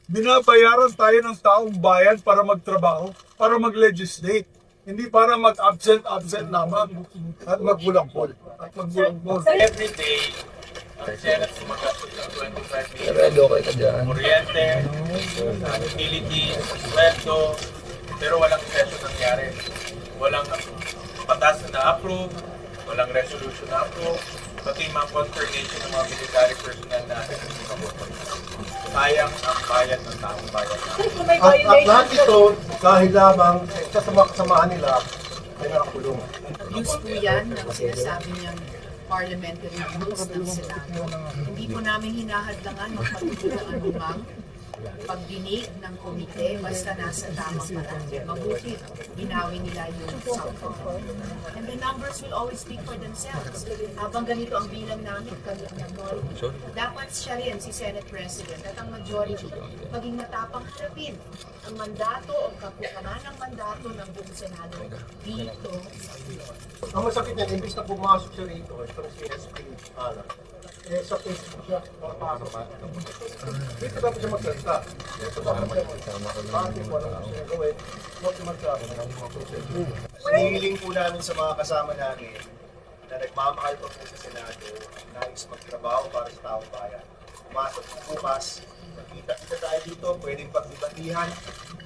Binabayaran tayo ng taong bayan para magtrabaho, para mag-legislate. Hindi para mag-absent naman at magbulangpol. Every day, ang Senate sumagastos ng 25 million. Kuryente, utilities, sweldo, pero walang session nangyari. Walang patas na na-approve, walang resolution na-approve, pati mga confirmation ng mga military personnel natin hindi mabuto. Sayang ang bayan ng taong bayan. At lahat ito, dahil lamang sa kasamahan nila, ay nakakulong. Abuse po yan ng sinasabi niyang parliamentary rules ng Senado. Hindi po namin hinahadlangan magpatuloy ng anumang pagdinig ng komite basta nasa tamang paraan. Mabuti, binawi nila yung sample. And the numbers will always speak for themselves. Habang ganito ang bilang namin, dapat siya rin, si Senate President, at ang majority, maging matapang harapin ang mandato o kakulangan ng mandato ng buong Senado dito sa Pilipinas. Ang masakit niyan, imbis na pumasok siya rito, itong si SP Alan, sa Facebook siya, makapasok ka. Dito dapat siya magsalita. Dito dapat siya magsalita. Bakit wala gusto niya gawin? Huwag siya magsalita. Hinihiling po namin sa mga kasama namin na nagmamahal pa po sa Senado, nais magtrabaho para sa taong bayan. Pumasok po bukas, nakita tayo dito, pwedeng pagdibatihan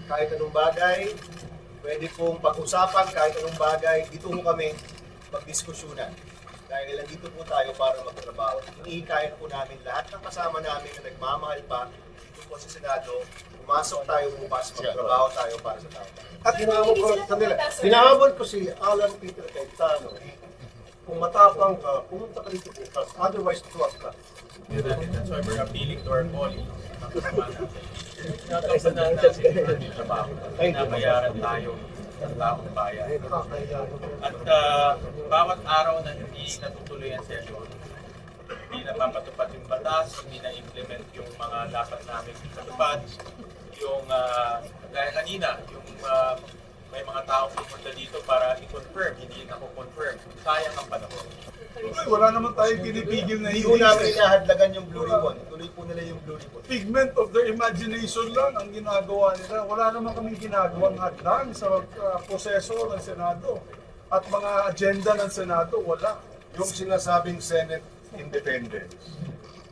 kahit anong bagay, pwede pong pag-usapan kahit anong bagay, dito po kami magdiskusyonan. Dahil nandito po tayo para magtrabaho. Hinihikayan po namin lahat ng kasama namin na nagmamahal pa dito po sa Senado, pumasok tayo bukas, magtrabaho tayo para sa tao. At hinahabol ko si Alan Peter Cayetano. Kung matapang ka, pumunta ka dito bukas. Otherwise, tuwag ka. That's why we're appealing to our colleagues. Nakasanan natin yung trabaho. Nabayaran tayo ng taong bayan. At bawat araw na hindi natutuloy ang session, hindi napapatupad yung batas, hindi na-implement yung mga dapat namin patupad, yung gaya kanina, yung may mga taong pupunta dito para i-confirm, hindi na-confirm. Sayang ang panahon. Wala naman tayong pinipigil na Hindi po namin inahadlagan yung Blue Ribbon. Tuloy po nila yung Blue Ribbon. Figment of their imagination lang ang ginagawa nila. Wala naman kaming ginagawang hadlang sa proseso ng Senado at mga agenda ng Senado. Wala. Yung sinasabing Senate independence,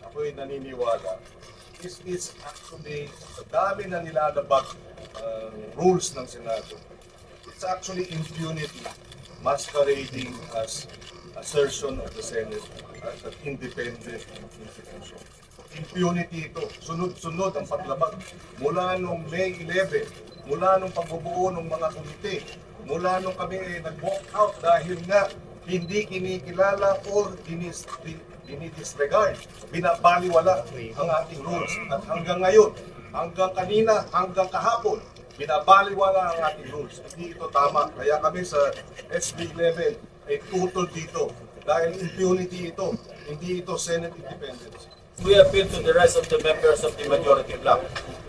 ako'y naniniwala, is actually, sa dami na nilalabag rules ng Senado, it's actually impunity masquerading as assertion of the Senate as an independent institution. Impunity ito. Sunod-sunod ang paglabag. Mula nung May 11, mula nung pagbubuo ng mga komite, mula nung kami nag-walk out dahil nga hindi kinikilala or dinidisregard, binabaliwala ang ating rules. At hanggang ngayon, hanggang kanina, hanggang kahapon, binabaliwala ang ating rules. Hindi ito tama. Kaya kami sa SB 11 ay tutol dito. Dahil impunity ito, hindi ito Senate independence. We appeal to the rest of the members of the majority bloc.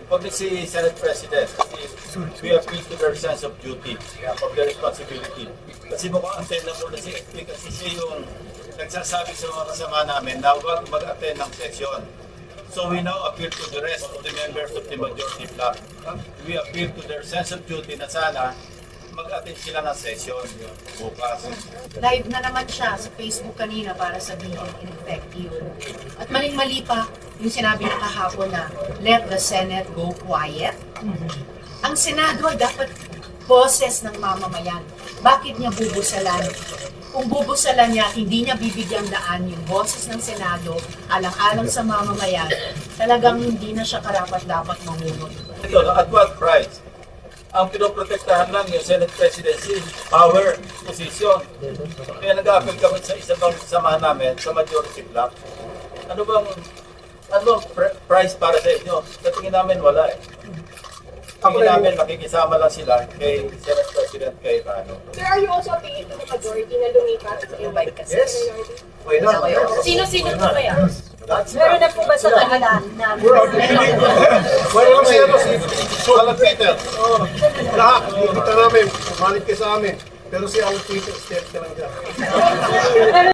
Pag si Senate President, we appeal to their sense of duty, of their responsibility. Kasi mukhang attend na muna si SP kasi siya yung nagsasabi sa mga kasama namin na huwag mag-attend ng session. So we now appeal to the rest of the members of the majority bloc. We appeal to their sense of duty na sana mag-attend sila ng session bukas. Live na naman siya sa Facebook kanina para sabihin ineffective. At maling-mali pa yung sinabi na kahapon na let the Senate go quiet. Ang Senado ay dapat boses ng mamamayan. Bakit niya bubusalan? Kung bubusalan niya, hindi niya bibigyang daan yung boses ng Senado alang-alang sa mamamayan, talagang hindi na siya karapat-dapat mangunod. Ito, at what price? Ang pinoprotektahan lang yung Senate Presidency, power, position. Kaya nag-apel kami sa isa bang samahan namin sa majority bloc. Ano bang price para sa inyo? Sa tingin namin wala eh. Tingin namin makikisama lang sila kay Senate President kay Rano. Sir, are you also appealing to the majority na lumipat sa invite kasi? Yes. Why not? Sino-sino po kaya? Meron na po ba sa kanila na Well, kasi si Alan Peter. Lahat, kita namin, malit ka sa amin. Pero si Alan Peter, step ka lang dyan.